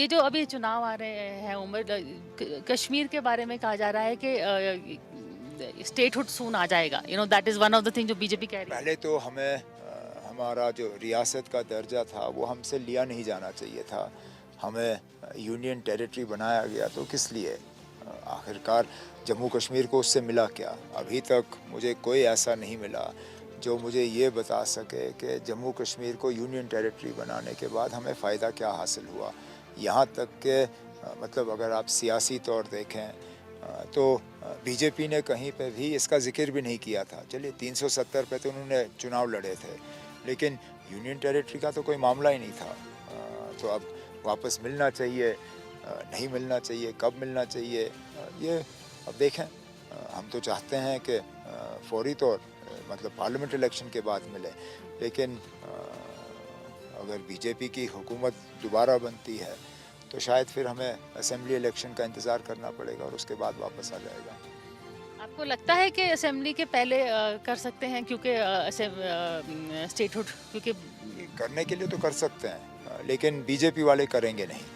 ये जो अभी चुनाव आ रहे हैं उमर कश्मीर के बारे में कहा जा रहा है कि स्टेटहुड सून आ जाएगा, that is one of the thing जो बीजेपी कह रही है। पहले तो हमें हमारा जो रियासत का दर्जा था वो हमसे लिया नहीं जाना चाहिए था। हमें यूनियन टेरिटरी बनाया गया तो किस लिए? आखिरकार जम्मू कश्मीर को उससे मिला क्या? अभी तक मुझे कोई ऐसा नहीं मिला जो मुझे ये बता सके कि जम्मू कश्मीर को यूनियन टेरिटरी बनाने के बाद हमें फ़ायदा क्या हासिल हुआ। यहाँ तक के मतलब अगर आप सियासी तौर देखें तो बीजेपी ने कहीं पे भी इसका जिक्र भी नहीं किया था। चलिए 370 पे तो उन्होंने चुनाव लड़े थे, लेकिन यूनियन टेरिटरी का तो कोई मामला ही नहीं था। तो अब वापस मिलना चाहिए, नहीं मिलना चाहिए, कब मिलना चाहिए, ये अब देखें। हम तो चाहते हैं कि फौरी तौर मतलब पार्लियामेंट इलेक्शन के बाद मिले, लेकिन अगर बीजेपी की हुकूमत दोबारा बनती है तो शायद फिर हमें असेंबली इलेक्शन का इंतज़ार करना पड़ेगा और उसके बाद वापस आ जाएगा। आपको लगता है कि असेंबली के पहले कर सकते हैं क्योंकि स्टेटहुड क्योंकि ये करने के लिए तो कर सकते हैं, लेकिन बीजेपी वाले करेंगे नहीं।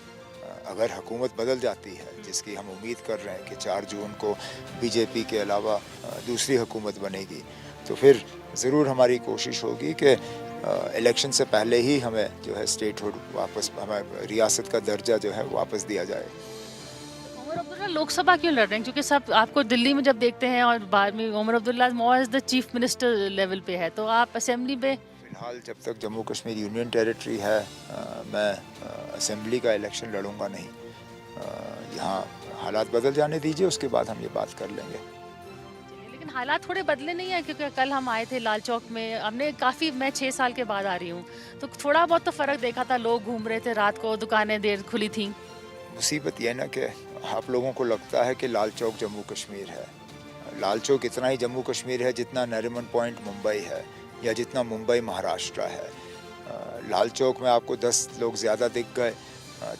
अगर हुकूमत बदल जाती है, जिसकी हम उम्मीद कर रहे हैं कि 4 जून को बीजेपी के अलावा दूसरी हुकूमत बनेगी, तो फिर ज़रूर हमारी कोशिश होगी कि इलेक्शन से पहले ही हमें जो है स्टेटहुड वापस, हमें रियासत का दर्जा जो है वापस दिया जाए। उमर अब्दुल्ला लोकसभा क्यों लड़ रहे हैं? क्योंकि सब आपको दिल्ली में जब देखते हैं और बाद में Omar Abdullah more as the chief minister level पे है, तो आप असेंबली पे फ़िलहाल जब तक जम्मू कश्मीर यूनियन टेरिटरी है, मैं असेंबली का इलेक्शन लड़ूंगा नहीं। यहाँ हालात बदल जाने दीजिए, उसके बाद हम ये बात कर लेंगे। चलिए, लेकिन हालात थोड़े बदले नहीं है क्योंकि कल हम आए थे लाल चौक में, हमने काफ़ी, मैं 6 साल के बाद आ रही हूँ, तो थोड़ा बहुत तो फ़र्क देखा था, लोग घूम रहे थे रात को, दुकानें देर खुली थीं। मुसीबत यह ना कि आप लोगों को लगता है कि लाल चौक जम्मू कश्मीर है। लाल चौक इतना ही जम्मू कश्मीर है जितना नरीमन पॉइंट मुंबई है या जितना मुंबई महाराष्ट्र है। लाल चौक में आपको 10 लोग ज़्यादा दिख गए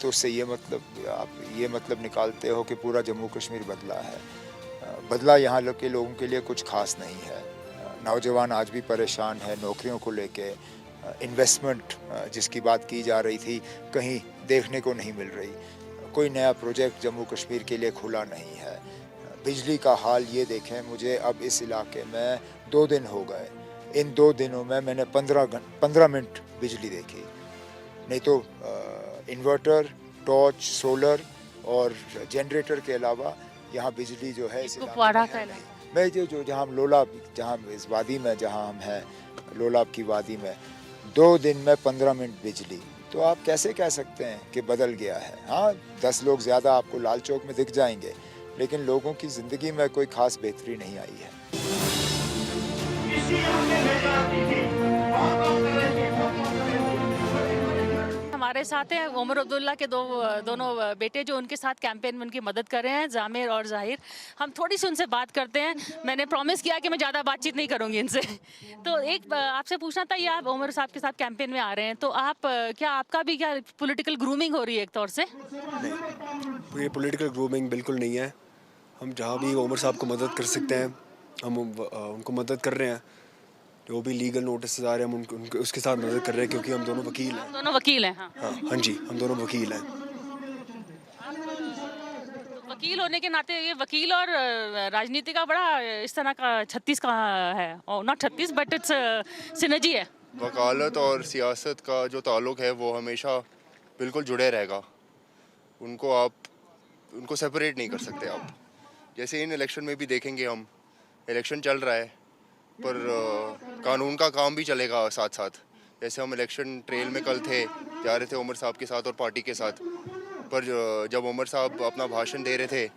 तो उससे ये मतलब आप ये मतलब निकालते हो कि पूरा जम्मू कश्मीर बदला है। बदला यहाँ के लोगों के लिए कुछ खास नहीं है। नौजवान आज भी परेशान है नौकरियों को लेके। इन्वेस्टमेंट जिसकी बात की जा रही थी कहीं देखने को नहीं मिल रही। कोई नया प्रोजेक्ट जम्मू कश्मीर के लिए खुला नहीं है। बिजली का हाल ये देखें, मुझे अब इस इलाके में 2 दिन हो गए। इन 2 दिनों में मैंने 15 मिनट बिजली देखी। नहीं तो इन्वर्टर, टॉर्च, सोलर और जनरेटर के अलावा यहाँ बिजली जो है इस इलाके में कुपवाड़ा का है इलाका। नहीं। मैं जो जहाँ हम लोलाब, जहाँ इस वादी में जहाँ हम हैं, लोलाब की वादी में 2 दिन में 15 मिनट बिजली, तो आप कैसे कह सकते हैं कि बदल गया है? हाँ, 10 लोग ज़्यादा आपको लाल चौक में दिख जाएंगे, लेकिन लोगों की ज़िंदगी में कोई खास बेहतरी नहीं आई है। हमारे साथ हैं उमर अब्दुल्ला के दोनों बेटे जो उनके साथ कैंपेन में उनकी मदद कर रहे हैं, जामिर और ज़ाहिर। हम थोड़ी सी उनसे बात करते हैं। मैंने प्रॉमिस किया कि मैं ज़्यादा बातचीत नहीं करूंगी इनसे। तो एक आपसे पूछना था, ये आप उमर साहब के साथ कैंपेन में आ रहे हैं, तो आप क्या आपका भी क्या पॉलिटिकल ग्रूमिंग हो रही है एक तौर से? नहीं, ये पॉलिटिकल ग्रूमिंग बिल्कुल नहीं है। हम जहाँ भी उमर साहब को मदद कर सकते हैं, हम उनको मदद कर रहे हैं। जो भी लीगल नोटिस आ रहे हैं, हम उनके उसके साथ मदद कर रहे हैं, क्योंकि हम दोनों वकील आप हैं। दोनों वकील हैं, हाँ। हाँ, हाँ जी, हम दोनों वकील हैं। आप तो वकील होने के नाते, ये वकील और राजनीति का बड़ा इस तरह का 36 का है, और नॉट 36 बट इट्स सिनर्जी है। वकालत और सियासत का जो ताल्लुक़ है वो हमेशा बिल्कुल जुड़े रहेगा। उनको आप उनको सेपरेट नहीं कर सकते आप। जैसे इन इलेक्शन में भी देखेंगे हम, इलेक्शन चल रहा है पर कानून का काम भी चलेगा साथ साथ। जैसे हम इलेक्शन ट्रेल में कल थे, जा रहे थे उमर साहब के साथ और पार्टी के साथ, पर जब उमर साहब अपना भाषण दे रहे थे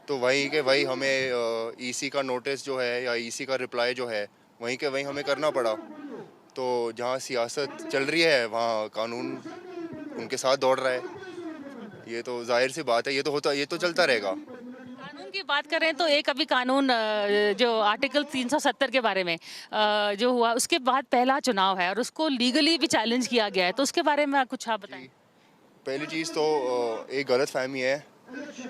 तो वहीं के वहीं हमें ईसी का नोटिस जो है या ईसी का रिप्लाई जो है वहीं के वहीं हमें करना पड़ा। तो जहाँ सियासत चल रही है वहाँ कानून उनके साथ दौड़ रहा है। ये तो जाहिर सी बात है, ये तो चलता रहेगा। कानून की बात करें तो एक अभी कानून जो आर्टिकल 370 के बारे में जो हुआ, उसके बाद पहला चुनाव है और उसको लीगली भी चैलेंज किया गया है, तो उसके बारे में कुछ आप बताएं। जी, पहली चीज़ तो एक गलत फहमी है।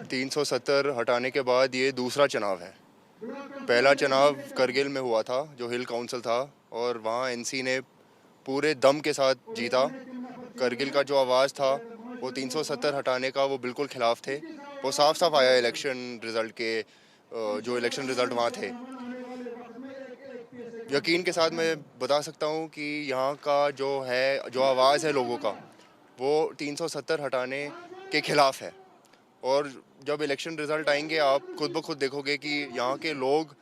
370 हटाने के बाद ये दूसरा चुनाव है। पहला चुनाव करगिल में हुआ था जो हिल काउंसिल था, और वहाँ एनसी ने पूरे दम के साथ जीता। करगिल का जो आवाज़ था वो 370 हटाने का वो बिल्कुल खिलाफ थे। वो साफ साफ आया इलेक्शन रिज़ल्ट के, जो इलेक्शन रिज़ल्ट वहाँ थे। यकीन के साथ मैं बता सकता हूँ कि यहाँ का जो आवाज़ है लोगों का, वो 370 हटाने के खिलाफ है। और जब इलेक्शन रिज़ल्ट आएंगे आप खुद ब खुद देखोगे कि यहाँ के लोग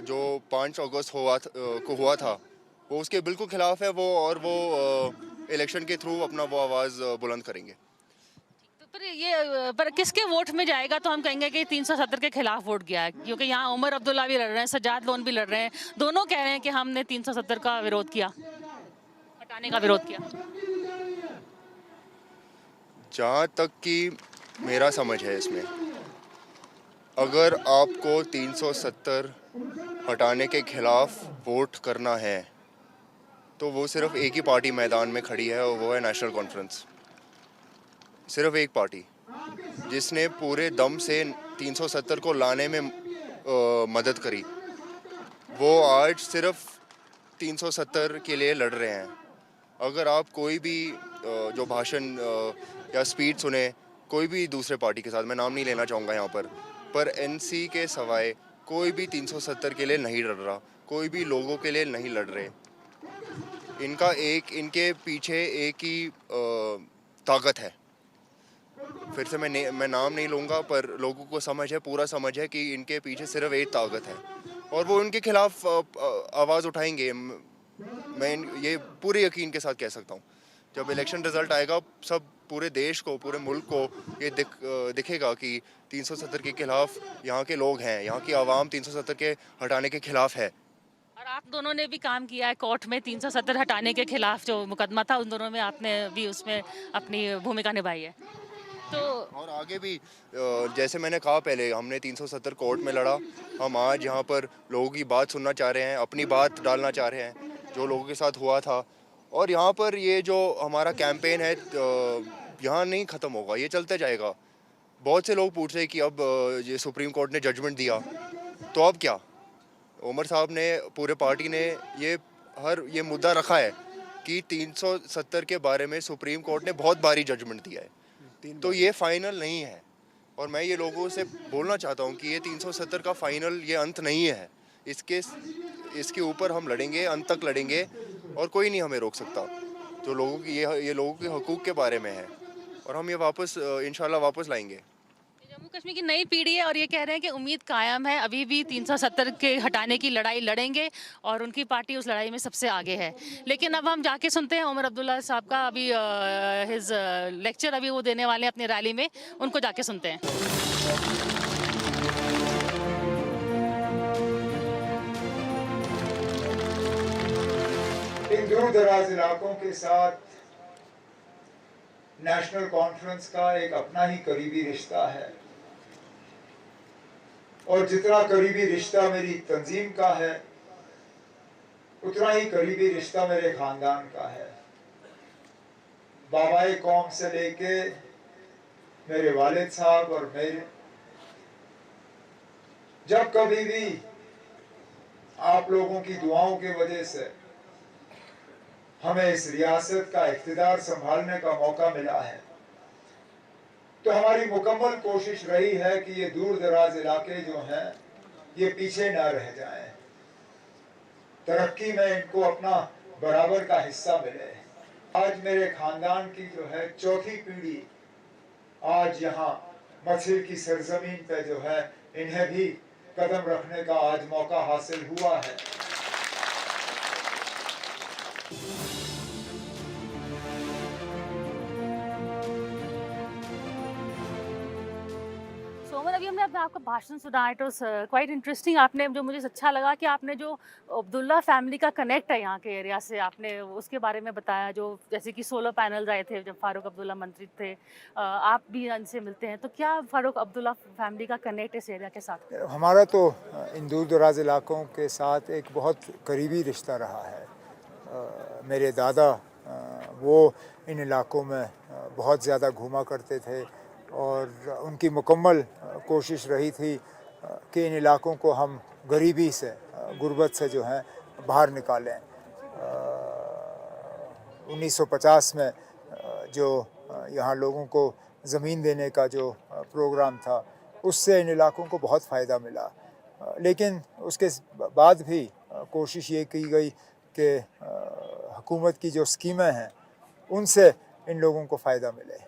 जो 5 अगस्त को हुआ था, वो उसके बिल्कुल खिलाफ है वो, और वो इलेक्शन के थ्रू अपना वो आवाज़ बुलंद करेंगे। तो पर ये पर किसके वोट में जाएगा तो हम कहेंगे कि 370 के खिलाफ वोट गया है, क्योंकि यहाँ उमर अब्दुल्ला भी लड़ रहे हैं, सज्जाद लोन भी लड़ रहे हैं, दोनों कह रहे हैं कि हमने 370 का विरोध किया, हटाने का विरोध किया। जहाँ तक कि मेरा समझ है इसमें, अगर आपको 370 हटाने के खिलाफ वोट करना है तो वो सिर्फ एक ही पार्टी मैदान में खड़ी है, और वो है नेशनल कॉन्फ्रेंस। सिर्फ एक पार्टी जिसने पूरे दम से 370 को लाने में मदद करी, वो आज सिर्फ 370 के लिए लड़ रहे हैं। अगर आप कोई भी जो भाषण या स्पीच सुने कोई भी दूसरे पार्टी के साथ, मैं नाम नहीं लेना चाहूँगा यहाँ पर एनसी के सवाए कोई भी 370 के लिए नहीं लड़ रहा, कोई भी लोगों के लिए नहीं लड़ रहे। इनके पीछे एक ही ताकत है। फिर से मैं नाम नहीं लूँगा, पर लोगों को समझ है, पूरा समझ है कि इनके पीछे सिर्फ एक ताकत है, और वो उनके खिलाफ आवाज़ उठाएंगे। मैं ये पूरे यकीन के साथ कह सकता हूँ। जब इलेक्शन रिजल्ट आएगा, सब पूरे देश को, पूरे मुल्क को ये दिखेगा कि 370 के खिलाफ यहाँ के लोग हैं, यहाँ की आवाम 370 के हटाने के खिलाफ है। और आप दोनों ने भी काम किया है कोर्ट में 370 हटाने के खिलाफ, जो मुकदमा था उन दोनों में आपने भी उसमें अपनी भूमिका निभाई है। तो और आगे भी जैसे मैंने कहा पहले, हमने 370 कोर्ट में लड़ा। हम आज यहाँ पर लोगों की बात सुनना चाह रहे हैं, अपनी बात डालना चाह रहे हैं जो लोगों के साथ हुआ था। और यहाँ पर ये जो हमारा कैंपेन है यहाँ नहीं ख़त्म होगा, ये चलते जाएगा। बहुत से लोग पूछ रहे हैं कि अब ये सुप्रीम कोर्ट ने जजमेंट दिया तो अब क्या। उमर साहब ने, पूरे पार्टी ने ये मुद्दा रखा है कि 370 के बारे में सुप्रीम कोर्ट ने बहुत भारी जजमेंट दिया है, तो ये फाइनल नहीं है। और मैं ये लोगों से बोलना चाहता हूँ कि ये 370 का फाइनल, ये अंत नहीं है। इसके ऊपर हम लड़ेंगे, अंत तक लड़ेंगे, और कोई नहीं हमें रोक सकता। जो लोगों की ये लोगों के हकूक़ के बारे में है, और हम ये वापस इंशाल्लाह वापस लाएंगे। जम्मू कश्मीर की नई पीढ़ी है और ये कह रहे हैं कि उम्मीद कायम है, अभी भी 370 के हटाने की लड़ाई लड़ेंगे और उनकी पार्टी उस लड़ाई में सबसे आगे है। लेकिन अब हम जाके सुनते हैं उमर अब्दुल्ला साहब का, अभी हिज लेक्चर अभी वो देने वाले हैं अपनी रैली में, उनको जाके सुनते हैं। इन दूर दराज इलाकों के साथ नेशनल कॉन्फ्रेंस का एक अपना ही करीबी रिश्ता है, और जितना करीबी रिश्ता मेरी तंजीम का है, उतना ही करीबी रिश्ता मेरे खानदान का है। बाबाए कौम से लेके मेरे वालिद साहब और मेरे, जब कभी भी आप लोगों की दुआओं की वजह से हमें इस रियासत का इख्तिदार संभालने का मौका मिला है, तो हमारी मुकम्मल कोशिश रही है कि ये दूर दराज इलाके जो हैं ये पीछे ना रह जाएं, तरक्की में इनको अपना बराबर का हिस्सा मिले। आज मेरे खानदान की जो है चौथी पीढ़ी आज यहाँ मस्जिद की सरजमीन पे जो है, इन्हें भी कदम रखने का आज मौका हासिल हुआ है। अभी हमने अपना आपका भाषण सुना, इट वाज क्वाइट इंटरेस्टिंग। आपने, जो मुझे अच्छा लगा कि आपने जो अब्दुल्ला फैमिली का कनेक्ट है यहाँ के एरिया से, आपने उसके बारे में बताया। जो जैसे कि सोलर पैनल्स आए थे जब फारूक अब्दुल्ला मंत्री थे, आप भी उनसे मिलते हैं, तो क्या फारूक अब्दुल्ला फैमिली का कनेक्ट इस एरिया के साथ? हमारा तो इन दूर दराज इलाकों के साथ एक बहुत करीबी रिश्ता रहा है। मेरे दादा वो इन इलाकों में बहुत ज़्यादा घूमा करते थे, और उनकी मुकम्मल कोशिश रही थी कि इन इलाकों को हम गरीबी से, गुर्बत से जो है बाहर निकालें। 1950 में जो यहाँ लोगों को ज़मीन देने का जो प्रोग्राम था, उससे इन इलाकों को बहुत फ़ायदा मिला। लेकिन उसके बाद भी कोशिश ये की गई कि हुकूमत की जो स्कीमें हैं उनसे इन लोगों को फ़ायदा मिले।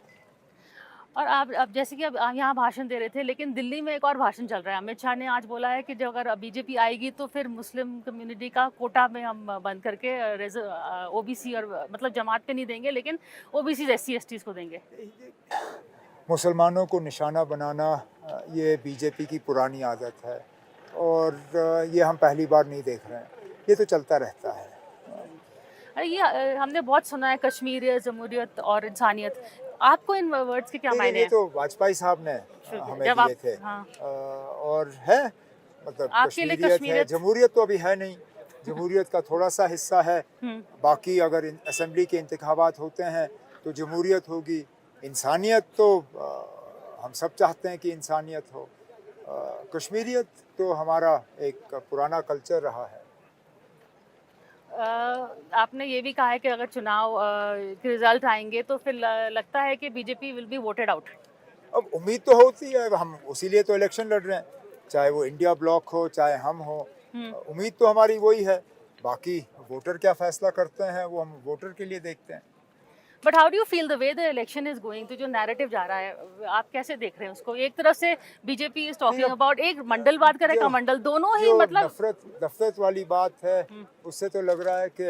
और आप अब जैसे कि अब यहाँ भाषण दे रहे थे, लेकिन दिल्ली में एक और भाषण चल रहा है। अमित शाह ने आज बोला है कि जो अगर बीजेपी आएगी तो फिर मुस्लिम कम्युनिटी का कोटा में हम बंद करके ओबीसी और मतलब जमात पे नहीं देंगे, लेकिन ओबीसी SC STs को देंगे। मुसलमानों को निशाना बनाना ये बीजेपी की पुरानी आदत है और ये हम पहली बार नहीं देख रहे हैं, ये तो चलता रहता है। अरे ये हमने बहुत सुना है, कश्मीर, जमहूरियत और इंसानियत। आपको इन वर्ड्स के क्या मायने ये हैं? तो वाजपेयी साहब ने हमें जब दिए आप थे। हाँ, और है मतलब आपके लिए कश्मीरियत है, कश्मीरियत जमहूरियत तो अभी है नहीं, जमहूरियत का थोड़ा सा हिस्सा है। बाकी अगर असेंबली के इंतखाबात होते हैं तो जमहूरियत होगी। इंसानियत तो हम सब चाहते हैं कि इंसानियत हो। कश्मीरियत तो हमारा एक पुराना कल्चर रहा है। आपने ये भी कहा है कि अगर चुनाव के रिजल्ट आएंगे तो फिर लगता है कि BJP will be voted out. अब उम्मीद तो होती है, हम उसीलिए तो इलेक्शन लड़ रहे हैं, चाहे वो इंडिया ब्लॉक हो चाहे हम हो। उम्मीद तो हमारी वही है, बाकी वोटर क्या फैसला करते हैं वो हम वोटर के लिए देखते हैं। But how do you feel the way the election is going, तो जो नैरेटिव जा रहा है आप कैसे देख रहे हैं उसको? एक तरफ से बीजेपी इज टॉकिंग अबाउट, एक मंडलवाद करे का मंडल, दोनों ही जो मतलब नफरत वाली बात है, उससे तो लग रहा है कि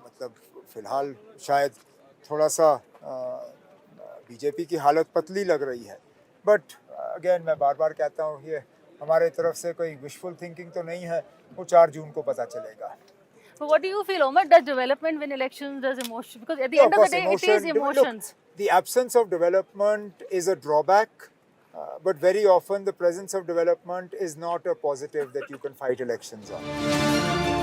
मतलब फिलहाल शायद थोड़ा सा बीजेपी की हालत पतली लग रही है। बट अगेन मैं बार बार कहता हूँ, ये हमारे तरफ से कोई विशफुल थिंकिंग तो नहीं है, वो 4 जून को पता चलेगा। So what do you feel, Omar? Does development win elections? Does emotion? Because at the end of the day, it is emotions. Look, the absence of development is a drawback, but very often the presence of development is not a positive that you can fight elections on.